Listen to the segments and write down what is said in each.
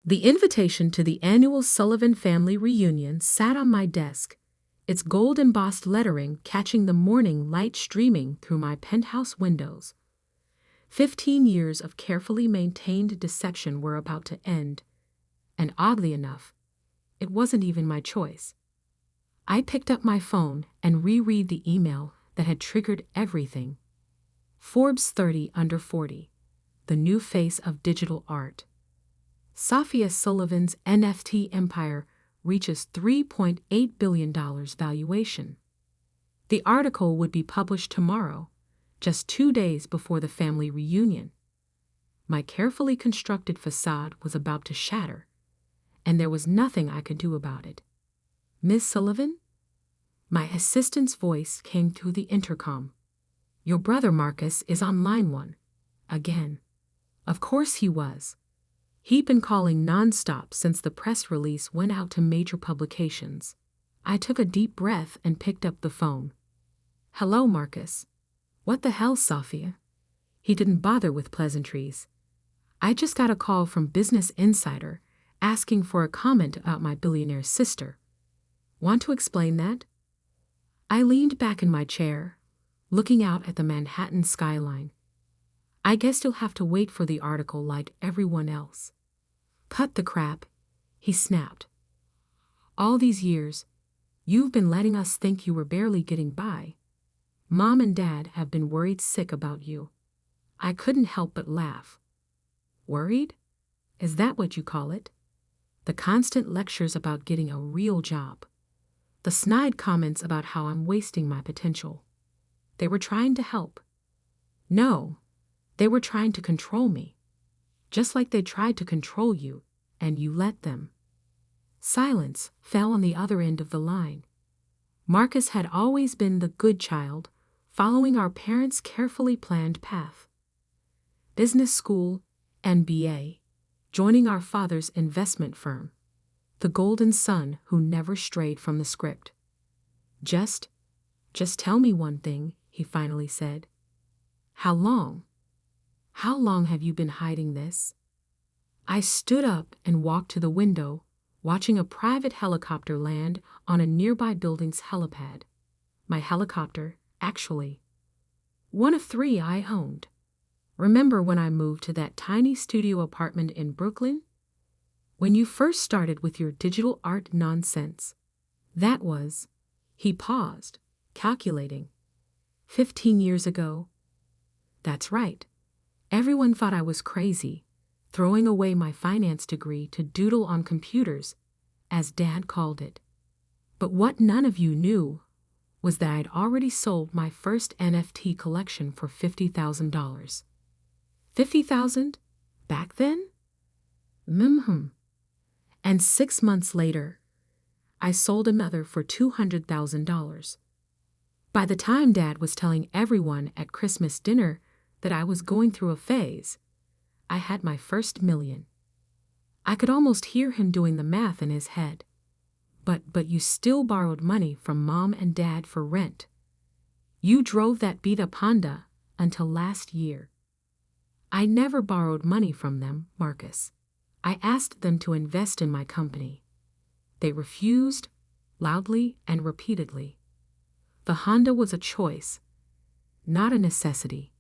The invitation to the annual Sullivan family reunion sat on my desk, its gold-embossed lettering catching the morning light streaming through my penthouse windows. 15 years of carefully maintained deception were about to end, and oddly enough, it wasn't even my choice. I picked up my phone and reread the email that had triggered everything. Forbes 30 under 40, the new face of digital art. Sophia Sullivan's NFT empire reaches $3.8 billion valuation. The article would be published tomorrow, just 2 days before the family reunion. My carefully constructed facade was about to shatter, and there was nothing I could do about it. "Miss Sullivan?" My assistant's voice came through the intercom. "Your brother Marcus is on line 1. Again." Of course he was. He'd been calling nonstop since the press release went out to major publications. I took a deep breath and picked up the phone. "Hello, Marcus." "What the hell, Sophia?" He didn't bother with pleasantries. "I just got a call from Business Insider asking for a comment about my billionaire sister. Want to explain that?" I leaned back in my chair, looking out at the Manhattan skyline. "I guess you'll have to wait for the article like everyone else." "Cut the crap," he snapped. "All these years, you've been letting us think you were barely getting by. Mom and Dad have been worried sick about you." I couldn't help but laugh. "Worried? Is that what you call it?" The constant lectures about getting a real job. The snide comments about how I'm wasting my potential. They were trying to help. No, they were trying to control me. Just like they tried to control you, and you let them. Silence fell on the other end of the line. Marcus had always been the good child, following our parents' carefully planned path. Business school, MBA, joining our father's investment firm. The golden son who never strayed from the script. Just tell me one thing," he finally said. "How long? How long have you been hiding this?" I stood up and walked to the window, watching a private helicopter land on a nearby building's helipad. My helicopter, actually. One of 3 I owned. Remember when I moved to that tiny studio apartment in Brooklyn? When you first started with your digital art nonsense. That was, he paused, calculating. 15 years ago. That's right. Everyone thought I was crazy, throwing away my finance degree to doodle on computers, as Dad called it. But what none of you knew was that I'd already sold my first NFT collection for $50,000. $50,000? Back then? And 6 months later, I sold another for $200,000. By the time Dad was telling everyone at Christmas dinner that I was going through a phase, I had my first million. I could almost hear him doing the math in his head. But you still borrowed money from Mom and Dad for rent. You drove that beat-up Honda until last year. I never borrowed money from them, Marcus. I asked them to invest in my company. They refused, loudly and repeatedly. The Honda was a choice, not a necessity.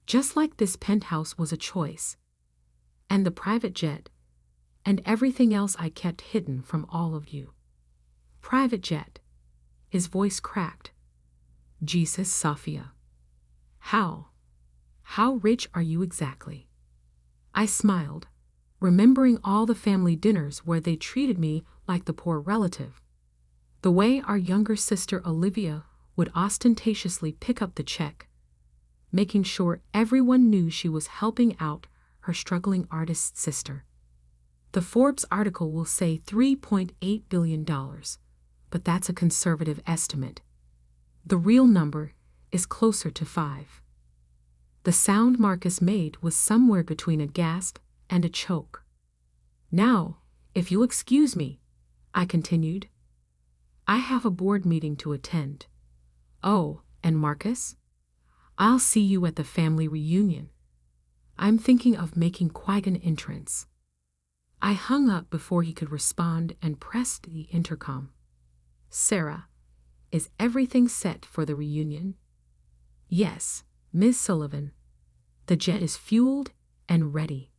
Just like this penthouse was a choice. And the private jet, and everything else I kept hidden from all of you. Private jet. His voice cracked. Jesus, Sophia. How rich are you exactly? I smiled, remembering all the family dinners where they treated me like the poor relative. The way our younger sister Olivia would ostentatiously pick up the check, making sure everyone knew she was helping out her struggling artist sister. The Forbes article will say $3.8 billion, but that's a conservative estimate. The real number is closer to 5. The sound Marcus made was somewhere between a gasp and a choke. "Now, if you'll excuse me," I continued. "I have a board meeting to attend. Oh, and Marcus? I'll see you at the family reunion. I'm thinking of making quite an entrance." I hung up before he could respond and pressed the intercom. Sarah, is everything set for the reunion? Yes, Miss Sullivan. The jet is fueled and ready.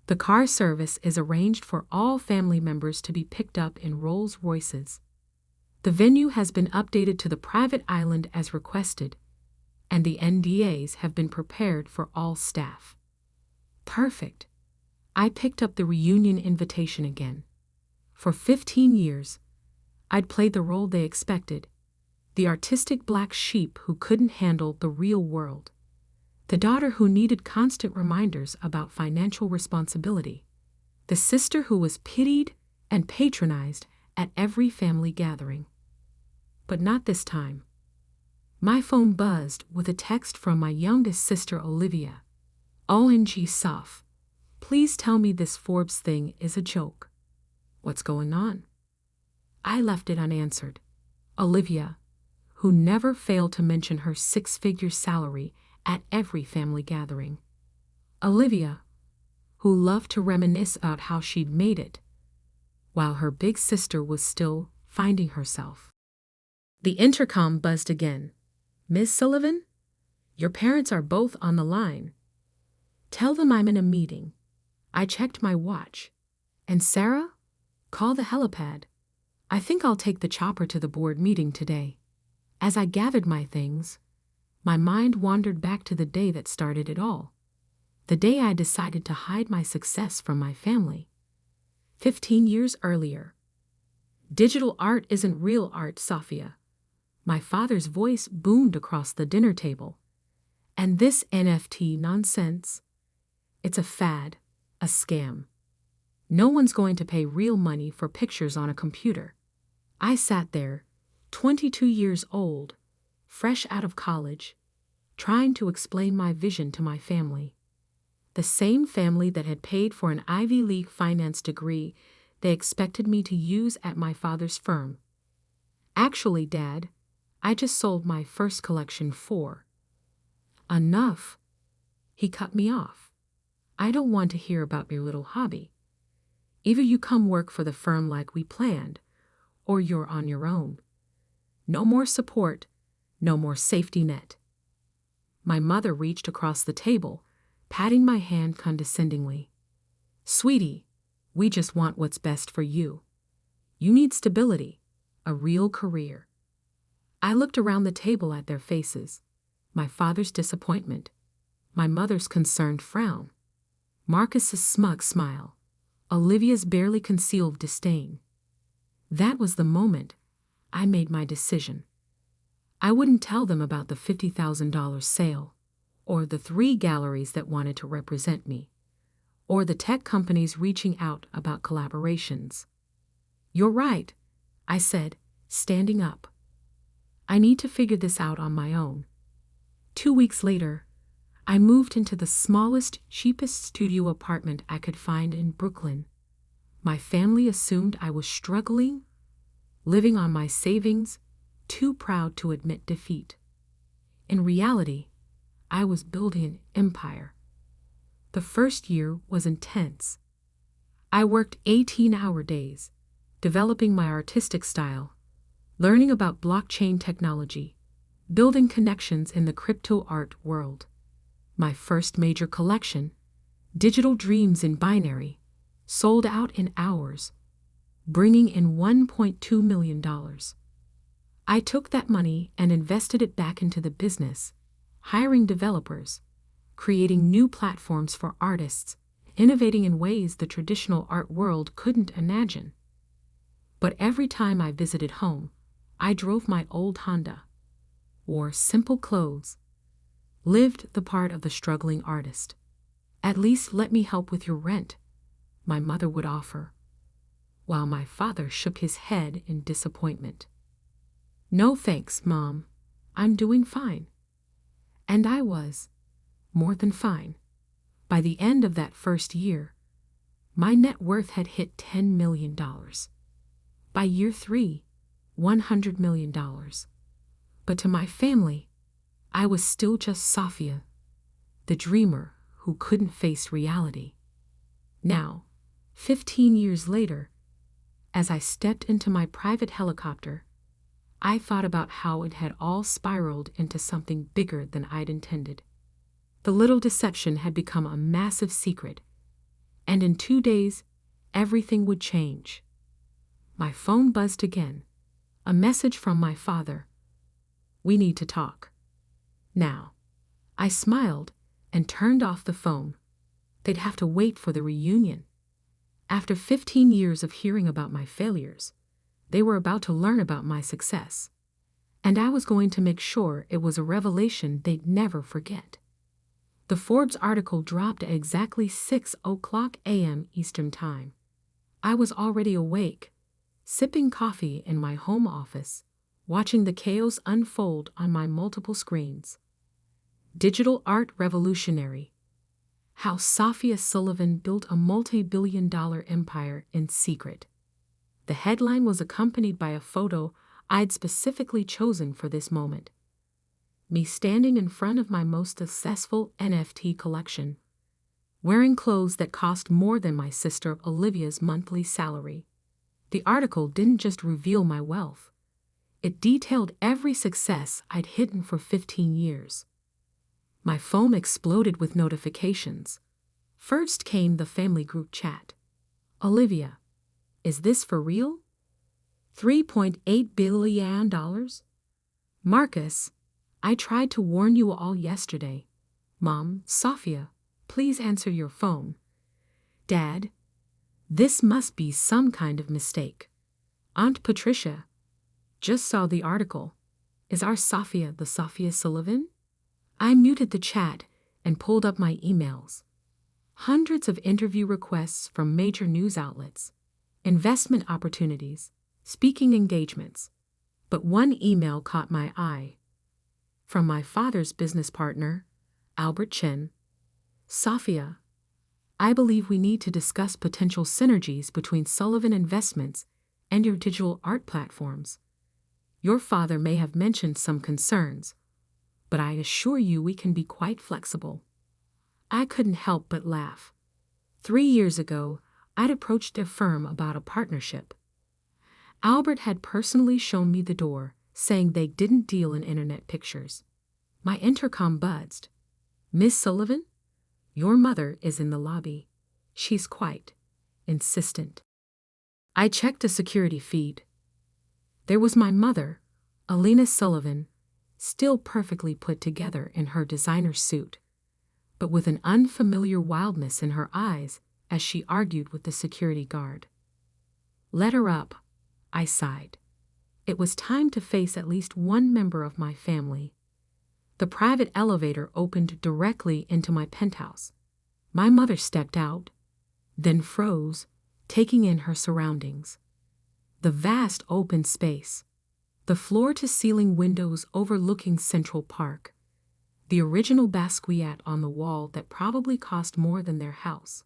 The car service is arranged for all family members to be picked up in Rolls-Royces. The venue has been updated to the private island as requested, and the NDAs have been prepared for all staff. Perfect. I picked up the reunion invitation again. For 15 years, I'd played the role they expected, the artistic black sheep who couldn't handle the real world, the daughter who needed constant reminders about financial responsibility, the sister who was pitied and patronized at every family gathering. But not this time. My phone buzzed with a text from my youngest sister Olivia. OMG Soph, please tell me this Forbes thing is a joke. What's going on? I left it unanswered. Olivia, who never failed to mention her six-figure salary at every family gathering. Olivia, who loved to reminisce about how she'd made it, while her big sister was still finding herself. The intercom buzzed again. Miss Sullivan, your parents are both on the line. Tell them I'm in a meeting. I checked my watch. And Sarah, call the helipad. I think I'll take the chopper to the board meeting today. As I gathered my things, my mind wandered back to the day that started it all. The day I decided to hide my success from my family. 15 years earlier. Digital art isn't real art, Sophia. My father's voice boomed across the dinner table. And this NFT nonsense? It's a fad, a scam. No one's going to pay real money for pictures on a computer. I sat there, 22 years old, fresh out of college, trying to explain my vision to my family. The same family that had paid for an Ivy League finance degree they expected me to use at my father's firm. Actually, Dad, I just sold my first collection for. Enough. He cut me off. I don't want to hear about your little hobby. Either you come work for the firm like we planned, or you're on your own. No more support, no more safety net. My mother reached across the table, patting my hand condescendingly. Sweetie, we just want what's best for you. You need stability, a real career. I looked around the table at their faces, my father's disappointment, my mother's concerned frown, Marcus's smug smile, Olivia's barely concealed disdain. That was the moment I made my decision. I wouldn't tell them about the $50,000 sale, or the 3 galleries that wanted to represent me, or the tech companies reaching out about collaborations. You're right, I said, standing up. I need to figure this out on my own. 2 weeks later, I moved into the smallest, cheapest studio apartment I could find in Brooklyn. My family assumed I was struggling, living on my savings, too proud to admit defeat. In reality, I was building an empire. The first year was intense. I worked 18-hour days, developing my artistic style, learning about blockchain technology, building connections in the crypto art world. My first major collection, Digital Dreams in Binary, sold out in hours, bringing in $1.2 million. I took that money and invested it back into the business, hiring developers, creating new platforms for artists, innovating in ways the traditional art world couldn't imagine. But every time I visited home, I drove my old Honda, wore simple clothes, lived the part of the struggling artist. At least let me help with your rent, my mother would offer, while my father shook his head in disappointment. No thanks, Mom. I'm doing fine. And I was, more than fine. By the end of that first year, my net worth had hit $10 million. By year 3, $100 million. But to my family, I was still just Sophia, the dreamer who couldn't face reality. Now, 15 years later, as I stepped into my private helicopter, I thought about how it had all spiraled into something bigger than I'd intended. The little deception had become a massive secret, and in 2 days, everything would change. My phone buzzed again. A message from my father. "We need to talk now." I smiled and turned off the phone. They'd have to wait for the reunion. After 15 years of hearing about my failures, they were about to learn about my success. And I was going to make sure it was a revelation they'd never forget. The Forbes article dropped at exactly 6:00 a.m. Eastern Time. I was already awake, sipping coffee in my home office, watching the chaos unfold on my multiple screens. Digital art revolutionary. How Sophia Sullivan built a multi-billion-dollar empire in secret. The headline was accompanied by a photo I'd specifically chosen for this moment. Me standing in front of my most successful NFT collection, wearing clothes that cost more than my sister Olivia's monthly salary. The article didn't just reveal my wealth. It detailed every success I'd hidden for 15 years. My phone exploded with notifications. First came the family group chat. "Olivia, is this for real? $3.8 billion? Marcus, I tried to warn you all yesterday. Mom, Sophia, please answer your phone. Dad, this must be some kind of mistake. Aunt Patricia, just saw the article. Is our Sophia the Sophia Sullivan?" I muted the chat and pulled up my emails. Hundreds of interview requests from major news outlets, investment opportunities, speaking engagements. But one email caught my eye. From my father's business partner, Albert Chen. "Sophia, I believe we need to discuss potential synergies between Sullivan Investments and your digital art platforms. Your father may have mentioned some concerns, but I assure you we can be quite flexible." I couldn't help but laugh. 3 years ago, I'd approached their firm about a partnership. Albert had personally shown me the door, saying they didn't deal in internet pictures. My intercom buzzed. "Miss Sullivan? Your mother is in the lobby. She's quite insistent." I checked the security feed. There was my mother, Alina Sullivan, still perfectly put together in her designer suit, but with an unfamiliar wildness in her eyes as she argued with the security guard. "Let her up," I sighed. It was time to face at least one member of my family. The private elevator opened directly into my penthouse. My mother stepped out, then froze, taking in her surroundings. The vast open space, the floor-to-ceiling windows overlooking Central Park, the original Basquiat on the wall that probably cost more than their house.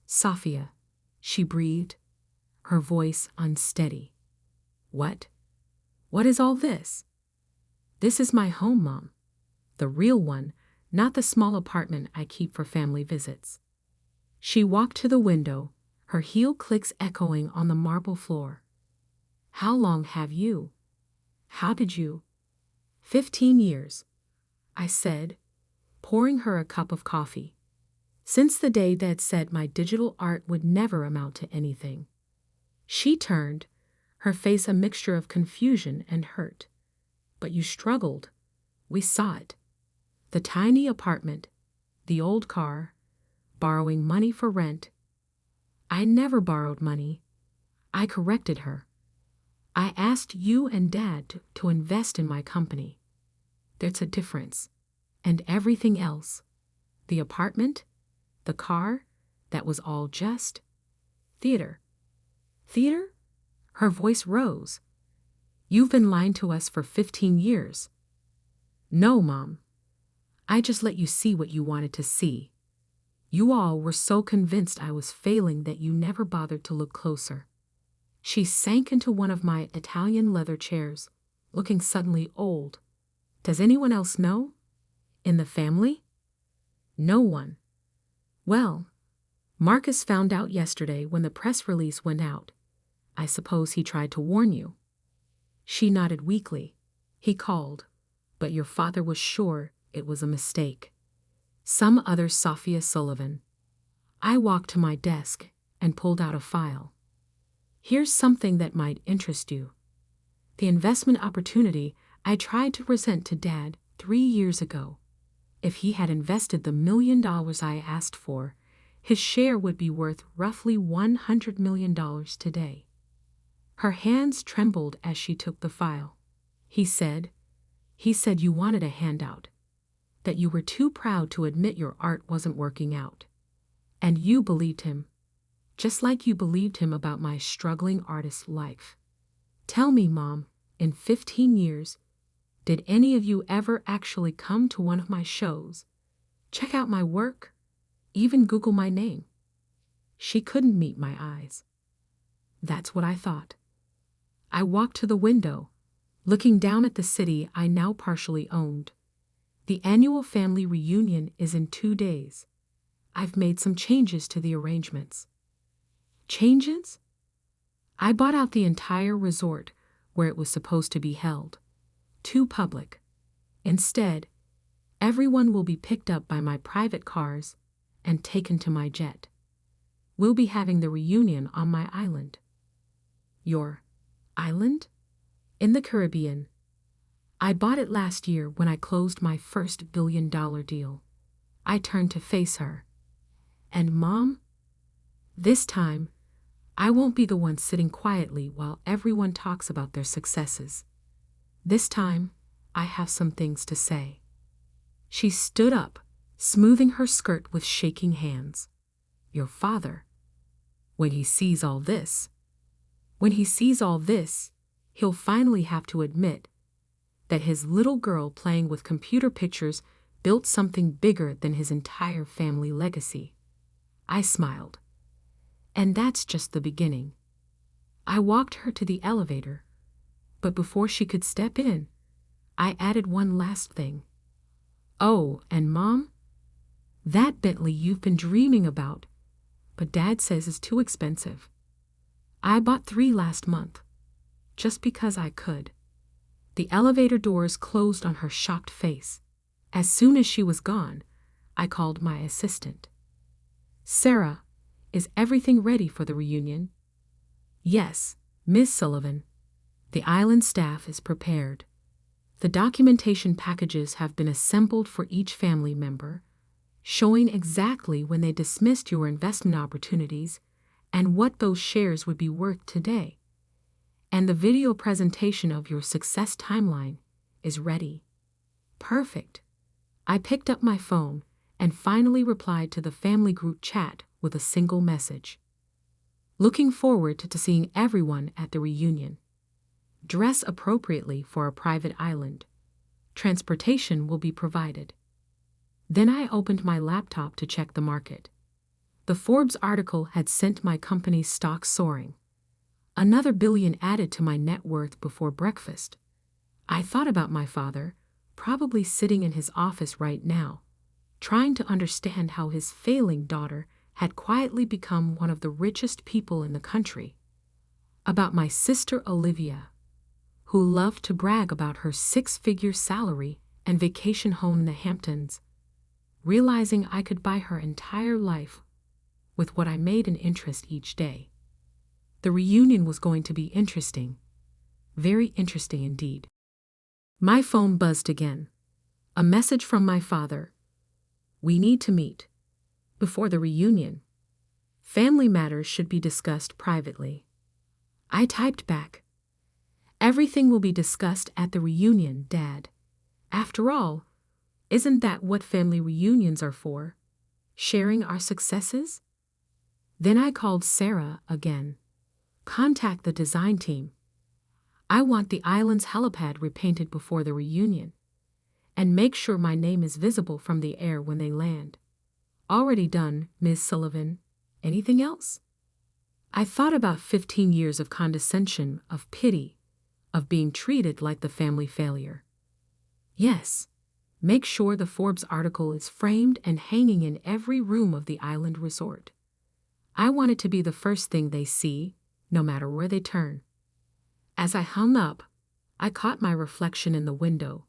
"Sophia," she breathed, her voice unsteady. "What? What is all this?" "This is my home, Mom. The real one, not the small apartment I keep for family visits." She walked to the window, her heel clicks echoing on the marble floor. "How long have you? How did you?" 15 years, I said, pouring her a cup of coffee. "Since the day Dad said my digital art would never amount to anything." She turned, her face a mixture of confusion and hurt. "But you struggled. We saw it. The tiny apartment, the old car, borrowing money for rent." "I never borrowed money." I corrected her. "I asked you and Dad to invest in my company. There's a difference. And everything else, the apartment, the car, that was all just theater." "Theater?" Her voice rose. "You've been lying to us for 15 years. "No, Mom. I just let you see what you wanted to see. You all were so convinced I was failing that you never bothered to look closer." She sank into one of my Italian leather chairs, looking suddenly old. "Does anyone else know? In the family?" "No one." "Well, Marcus found out yesterday when the press release went out. I suppose he tried to warn you. She nodded weakly. He called, but your father was sure it was a mistake. Some other Sophia Sullivan. I walked to my desk and pulled out a file. Here's something that might interest you. The investment opportunity I tried to present to Dad 3 years ago. If he had invested the $1 million I asked for, his share would be worth roughly $100 million today. Her hands trembled as she took the file. He said you wanted a handout, that you were too proud to admit your art wasn't working out. And you believed him, just like you believed him about my struggling artist life. Tell me, Mom, in 15 years, did any of you ever actually come to one of my shows, check out my work, even Google my name? She couldn't meet my eyes. That's what I thought. I walked to the window, looking down at the city I now partially owned. The annual family reunion is in 2 days. I've made some changes to the arrangements. Changes? I bought out the entire resort where it was supposed to be held. Too public. Instead, everyone will be picked up by my private cars and taken to my jet. We'll be having the reunion on my island. Your island? In the Caribbean. I bought it last year when I closed my first billion-dollar deal. I turned to face her. And Mom? This time, I won't be the one sitting quietly while everyone talks about their successes. This time, I have some things to say. She stood up, smoothing her skirt with shaking hands. Your father, when he sees all this, he'll finally have to admit that his little girl playing with computer pictures built something bigger than his entire family legacy. I smiled. And that's just the beginning. I walked her to the elevator, but before she could step in, I added one last thing. Oh, and Mom, that Bentley you've been dreaming about, but Dad says is too expensive. I bought 3 last month, just because I could. The elevator doors closed on her shocked face. As soon as she was gone, I called my assistant. Sarah, is everything ready for the reunion? Yes, Miss Sullivan. The island staff is prepared. The documentation packages have been assembled for each family member, showing exactly when they dismissed your investment opportunities and what those shares would be worth today. And the video presentation of your success timeline is ready. Perfect. I picked up my phone and finally replied to the family group chat with a single message. Looking forward to seeing everyone at the reunion. Dress appropriately for a private island. Transportation will be provided. Then I opened my laptop to check the market. The Forbes article had sent my company's stock soaring. Another billion added to my net worth before breakfast. I thought about my father, probably sitting in his office right now, trying to understand how his failing daughter had quietly become one of the richest people in the country. About my sister Olivia, who loved to brag about her 6-figure salary and vacation home in the Hamptons, realizing I could buy her entire life with what I made in interest each day. The reunion was going to be interesting, very interesting indeed. My phone buzzed again. A message from my father. We need to meet. Before the reunion. Family matters should be discussed privately. I typed back. Everything will be discussed at the reunion, Dad. After all, isn't that what family reunions are for? Sharing our successes? Then I called Sarah again. Contact the design team. I want the island's helipad repainted before the reunion. And make sure my name is visible from the air when they land. Already done, Ms. Sullivan. Anything else? I thought about 15 years of condescension, of pity, of being treated like the family failure. Yes, make sure the Forbes article is framed and hanging in every room of the island resort. I wanted to be the first thing they see, no matter where they turn. As I hung up, I caught my reflection in the window,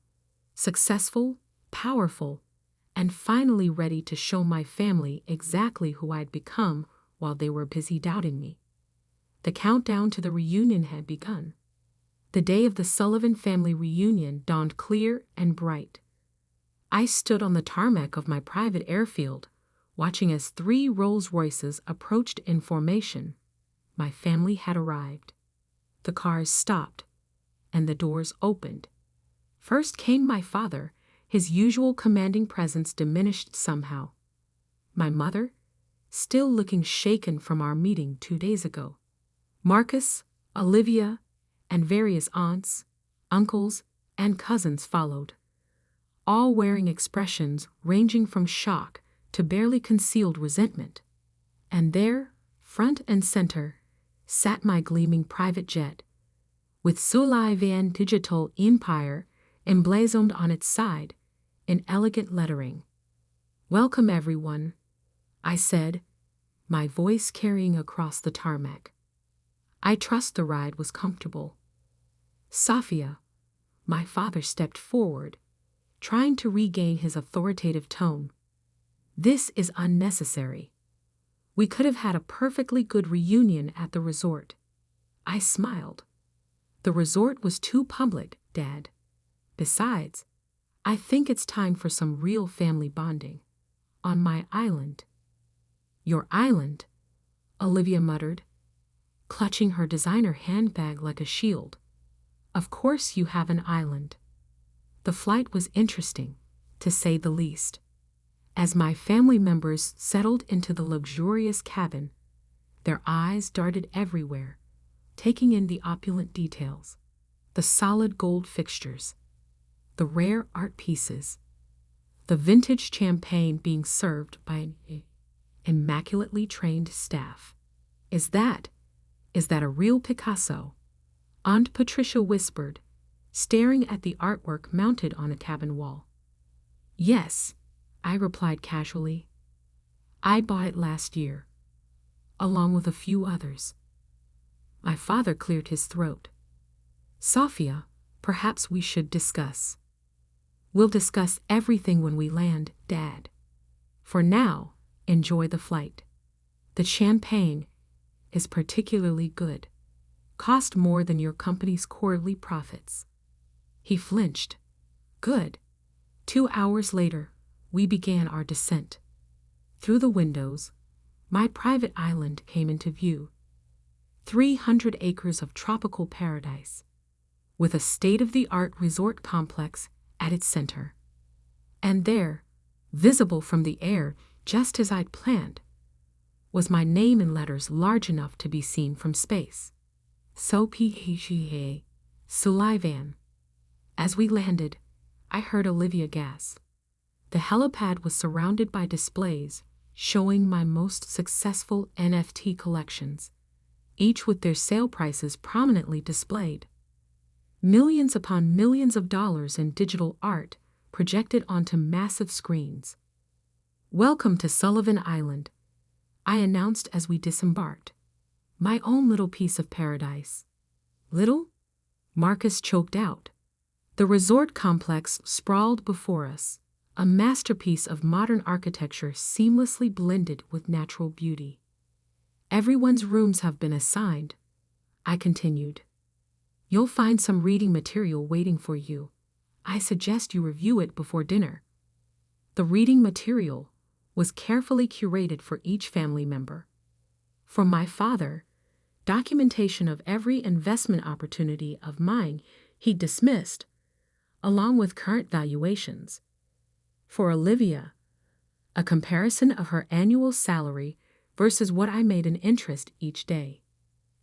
successful, powerful, and finally ready to show my family exactly who I'd become while they were busy doubting me. The countdown to the reunion had begun. The day of the Sullivan family reunion dawned clear and bright. I stood on the tarmac of my private airfield, watching as 3 Rolls-Royces approached in formation. My family had arrived. The cars stopped, and the doors opened. First came my father, his usual commanding presence diminished somehow. My mother, still looking shaken from our meeting 2 days ago. Marcus, Olivia, and various aunts, uncles, and cousins followed, all wearing expressions ranging from shock to barely concealed resentment. And there, front and center, sat my gleaming private jet, with Sullivan Digital Empire emblazoned on its side in elegant lettering. "Welcome, everyone," I said, my voice carrying across the tarmac. I trust the ride was comfortable. Sophia, my father stepped forward, trying to regain his authoritative tone. "This is unnecessary. We could have had a perfectly good reunion at the resort." I smiled. "The resort was too public, Dad. Besides, I think it's time for some real family bonding. On my island." "Your island?" Olivia muttered, clutching her designer handbag like a shield. "Of course you have an island." The flight was interesting, to say the least. As my family members settled into the luxurious cabin, their eyes darted everywhere, taking in the opulent details, the solid gold fixtures, the rare art pieces, the vintage champagne being served by an immaculately trained staff. Is that a real Picasso?" Aunt Patricia whispered, staring at the artwork mounted on a cabin wall. "Yes," I replied casually. "I bought it last year, along with a few others." My father cleared his throat. "Sophia, perhaps we should discuss." "We'll discuss everything when we land, Dad. For now, enjoy the flight. The champagne is particularly good. Cost more than your company's quarterly profits." He flinched. "Good." 2 hours later, we began our descent. Through the windows, my private island came into view. 300 acres of tropical paradise, with a state-of-the-art resort complex at its center. And there, visible from the air just as I'd planned, was my name in letters large enough to be seen from space. "SOPHA, Sullivan." As we landed, I heard Olivia gasp. The helipad was surrounded by displays showing my most successful NFT collections, each with their sale prices prominently displayed. Millions upon millions of dollars in digital art projected onto massive screens. "Welcome to Sullivan Island," I announced as we disembarked. "My own little piece of paradise." "Little?" Marcus choked out. The resort complex sprawled before us, a masterpiece of modern architecture seamlessly blended with natural beauty. "Everyone's rooms have been assigned," I continued. "You'll find some reading material waiting for you. I suggest you review it before dinner." The reading material was carefully curated for each family member. For my father, documentation of every investment opportunity of mine he dismissed, along with current valuations. For Olivia, a comparison of her annual salary versus what I made in interest each day.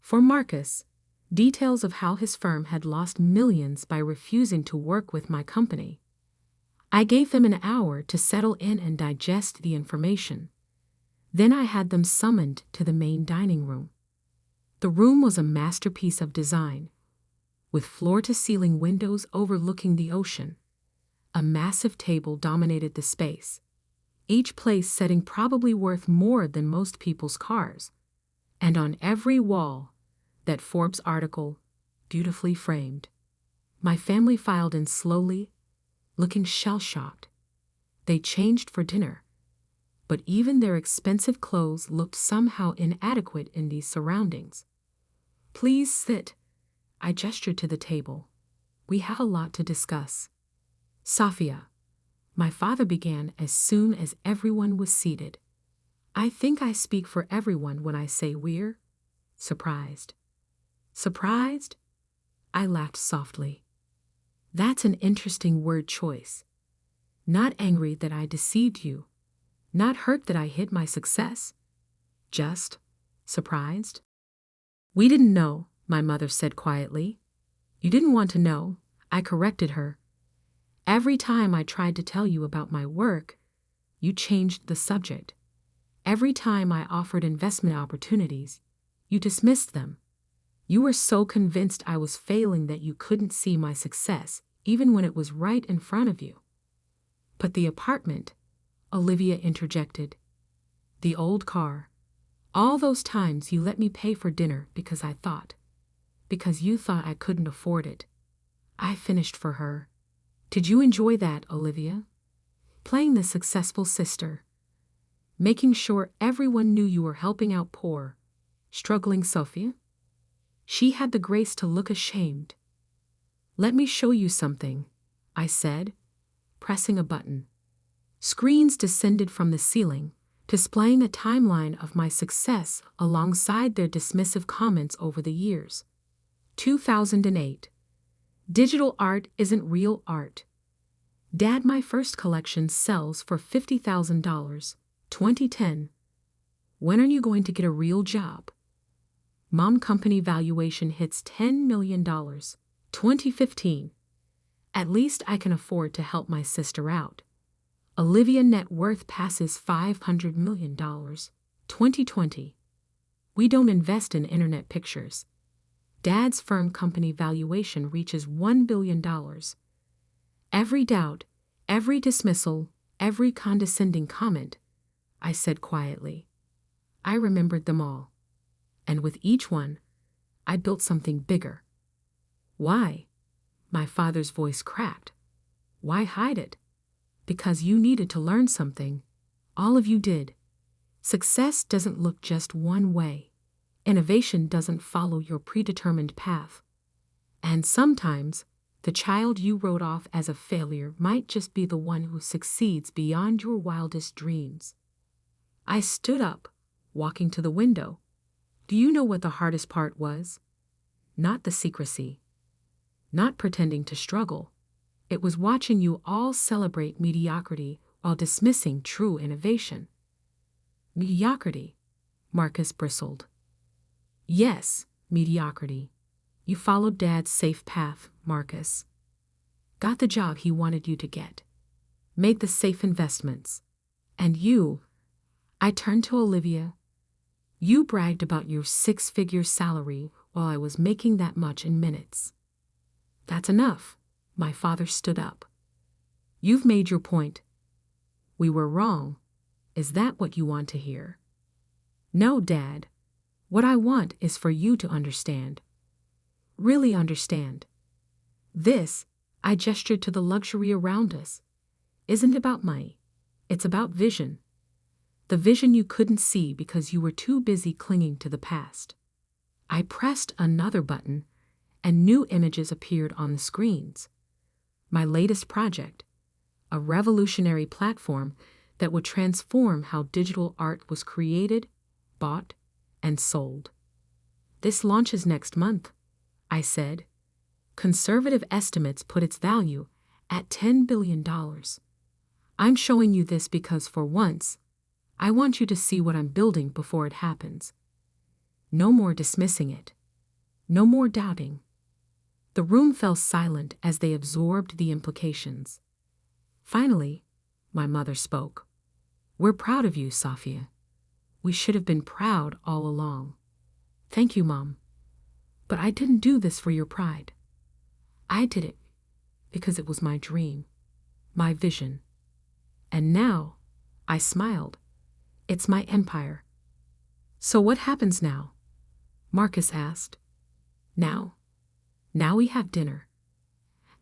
For Marcus, details of how his firm had lost millions by refusing to work with my company. I gave them an hour to settle in and digest the information. Then I had them summoned to the main dining room. The room was a masterpiece of design, with floor-to-ceiling windows overlooking the ocean. A massive table dominated the space, each place setting probably worth more than most people's cars. And on every wall, that Forbes article, beautifully framed. My family filed in slowly, looking shell-shocked. They changed for dinner, but even their expensive clothes looked somehow inadequate in these surroundings. Please sit. I gestured to the table. We have a lot to discuss. Safia, my father began as soon as everyone was seated. I think I speak for everyone when I say we're surprised. Surprised? I laughed softly. That's an interesting word choice. Not angry that I deceived you. Not hurt that I hid my success. Just surprised. We didn't know, my mother said quietly. You didn't want to know, I corrected her. Every time I tried to tell you about my work, you changed the subject. Every time I offered investment opportunities, you dismissed them. You were so convinced I was failing that you couldn't see my success, even when it was right in front of you. But the apartment, Olivia interjected. The old car. All those times you let me pay for dinner because you thought I couldn't afford it. I finished for her. Did you enjoy that, Olivia? Playing the successful sister. Making sure everyone knew you were helping out poor, struggling Sophia? She had the grace to look ashamed. Let me show you something, I said, pressing a button. Screens descended from the ceiling, displaying a timeline of my success alongside their dismissive comments over the years. 2008. Digital art isn't real art. Dad, my first collection sells for $50,000. 2010. When are you going to get a real job? Mom, company valuation hits $10 million. 2015. At least I can afford to help my sister out. Olivia, net worth passes $500 million. 2020. We don't invest in internet pictures. Dad's firm company valuation reaches $1 billion. Every doubt, every dismissal, every condescending comment, I said quietly. I remembered them all. And with each one, I built something bigger. Why? My father's voice cracked. Why hide it? Because you needed to learn something. All of you did. Success doesn't look just one way. Innovation doesn't follow your predetermined path. And sometimes, the child you wrote off as a failure might just be the one who succeeds beyond your wildest dreams. I stood up, walking to the window. Do you know what the hardest part was? Not the secrecy. Not pretending to struggle. It was watching you all celebrate mediocrity while dismissing true innovation. Mediocrity? Marcus bristled. Yes, mediocrity. You followed Dad's safe path, Marcus. Got the job he wanted you to get. Made the safe investments. And you, I turned to Olivia. You bragged about your 6-figure salary while I was making that much in minutes. That's enough. My father stood up. You've made your point. We were wrong. Is that what you want to hear? No, Dad. What I want is for you to understand. Really understand. This, I gestured to the luxury around us, isn't about money. It's about vision. The vision you couldn't see because you were too busy clinging to the past. I pressed another button, and new images appeared on the screens. My latest project, a revolutionary platform that would transform how digital art was created, bought, and sold. This launches next month, I said. Conservative estimates put its value at $10 billion. I'm showing you this because for once, I want you to see what I'm building before it happens. No more dismissing it. No more doubting. The room fell silent as they absorbed the implications. Finally, my mother spoke. We're proud of you, Safia. We should have been proud all along. Thank you, Mom. But I didn't do this for your pride. I did it because it was my dream, my vision. And now, I smiled. It's my empire. So what happens now? Marcus asked. Now we have dinner.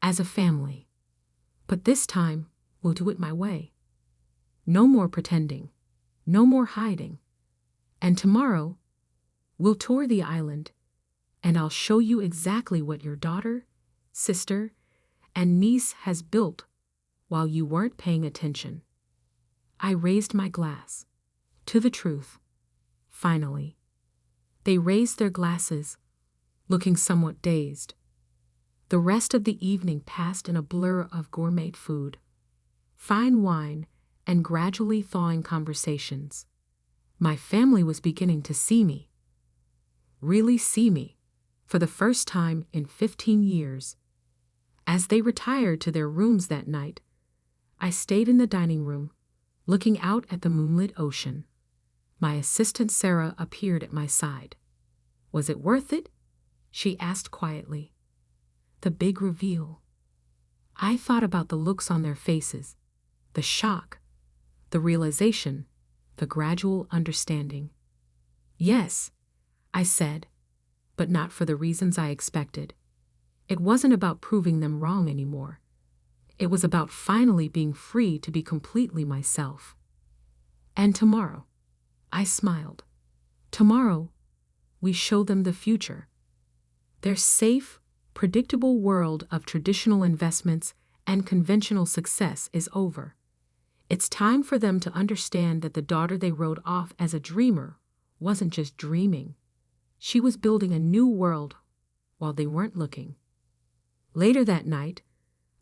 As a family. But this time, we'll do it my way. No more pretending. No more hiding. And tomorrow, we'll tour the island, and I'll show you exactly what your daughter, sister, and niece has built while you weren't paying attention. I raised my glass. To the truth. Finally. They raised their glasses, looking somewhat dazed. The rest of the evening passed in a blur of gourmet food, fine wine, and gradually thawing conversations. My family was beginning to see me. Really see me, for the first time in 15 years. As they retired to their rooms that night, I stayed in the dining room, looking out at the moonlit ocean. My assistant Sarah appeared at my side. Was it worth it? She asked quietly. The big reveal. I thought about the looks on their faces, the shock, the realization, the gradual understanding. Yes, I said, but not for the reasons I expected. It wasn't about proving them wrong anymore. It was about finally being free to be completely myself. And tomorrow, I smiled. Tomorrow, we show them the future. Their safe, predictable world of traditional investments and conventional success is over. It's time for them to understand that the daughter they wrote off as a dreamer wasn't just dreaming. She was building a new world while they weren't looking. Later that night,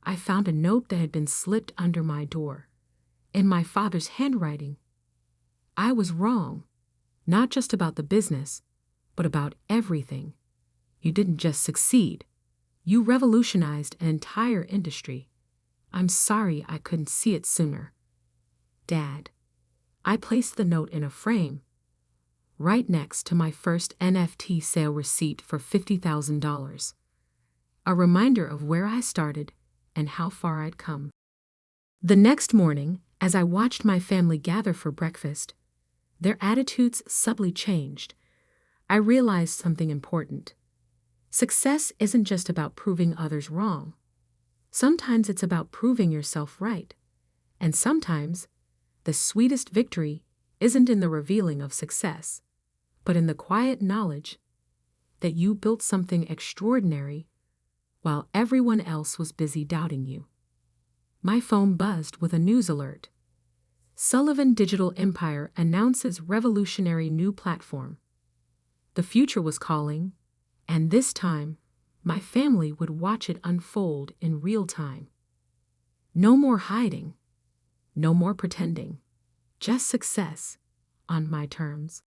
I found a note that had been slipped under my door, in my father's handwriting. I was wrong, not just about the business, but about everything. You didn't just succeed. You revolutionized an entire industry. I'm sorry I couldn't see it sooner. Dad. I placed the note in a frame, right next to my first NFT sale receipt for $50,000. A reminder of where I started and how far I'd come. The next morning, as I watched my family gather for breakfast, their attitudes subtly changed. I realized something important. Success isn't just about proving others wrong. Sometimes it's about proving yourself right. And sometimes, the sweetest victory isn't in the revealing of success, but in the quiet knowledge that you built something extraordinary while everyone else was busy doubting you. My phone buzzed with a news alert. Sullivan Digital Empire announces revolutionary new platform. The future was calling, and this time, my family would watch it unfold in real time. No more hiding, no more pretending, just success on my terms.